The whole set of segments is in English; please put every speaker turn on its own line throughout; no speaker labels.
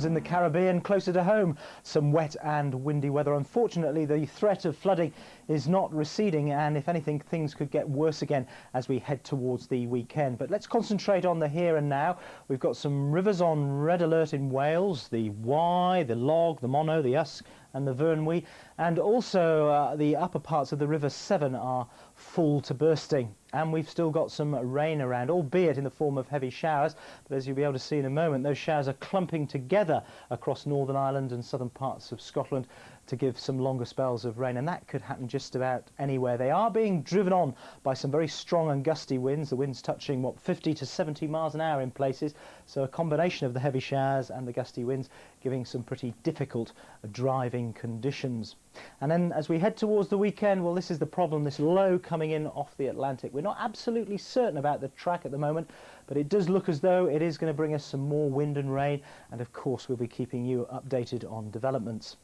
in the Caribbean, closer to home. Some wet and windy weather. Unfortunately, the threat of flooding is not receding, and if anything, things could get worse again as we head towards the weekend. But let's concentrate on the here and now. We've got some rivers on red alert in Wales: the Wye, the Log, the Monnow, the Usk and the Vyrnwy, and also the upper parts of the River Severn are full to bursting. And we've still got some rain around, albeit in the form of heavy showers, but as you'll be able to see in a moment, those showers are clumping together across Northern Ireland and southern parts of Scotland to give some longer spells of rain, and that could happen just about anywhere. They are being driven on by some very strong and gusty winds, the winds touching, what, 50 to 70 miles an hour in places, so a combination of the heavy showers and the gusty winds giving some pretty difficult driving conditions. And then as we head towards the weekend, well, this is the problem, this low coming in off the Atlantic. We're not absolutely certain about the track at the moment, but it does look as though it is going to bring us some more wind and rain, and of course we'll be keeping you updated on developments.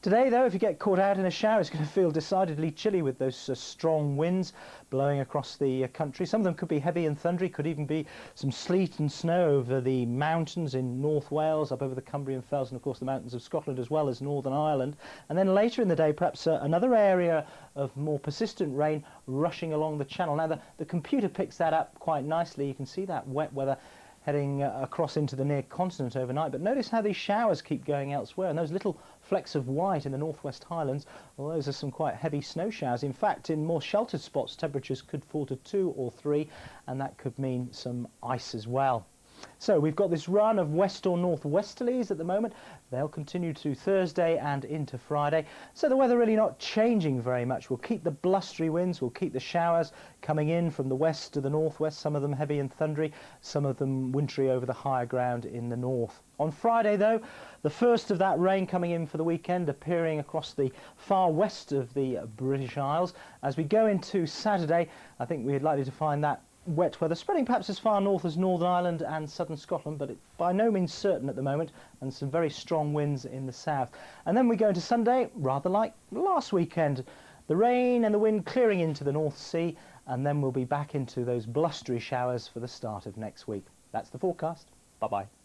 Today, though, if you get caught out in a shower, it's going to feel decidedly chilly with those strong winds blowing across the country. Some of them could be heavy and thundery, could even be some sleet and snow over the mountains in North Wales, up over the Cumbrian Fells, and of course the mountains of Scotland as well as Northern Ireland. And then later in the day, perhaps another area of more persistent rain rushing along the channel. Now, the computer picks that up quite nicely. You can see that wet weather heading across into the near continent overnight, but notice how these showers keep going elsewhere, and those little flecks of white in the Northwest Highlands, well, those are some quite heavy snow showers. In fact, in more sheltered spots, temperatures could fall to 2 or 3, and that could mean some ice as well. So we've got this run of west or northwesterlies at the moment. They'll continue to Thursday and into Friday. So the weather really not changing very much. We'll keep the blustery winds, we'll keep the showers coming in from the west to the northwest, some of them heavy and thundery, some of them wintry over the higher ground in the north. On Friday, though, the first of that rain coming in for the weekend, appearing across the far west of the British Isles. As we go into Saturday, I think we're likely to find that wet weather spreading perhaps as far north as Northern Ireland and southern Scotland, but it's by no means certain at the moment, and some very strong winds in the south. And then we go into Sunday, rather like last weekend, the rain and the wind clearing into the North Sea, and then we'll be back into those blustery showers for the start of next week. That's the forecast. Bye-bye.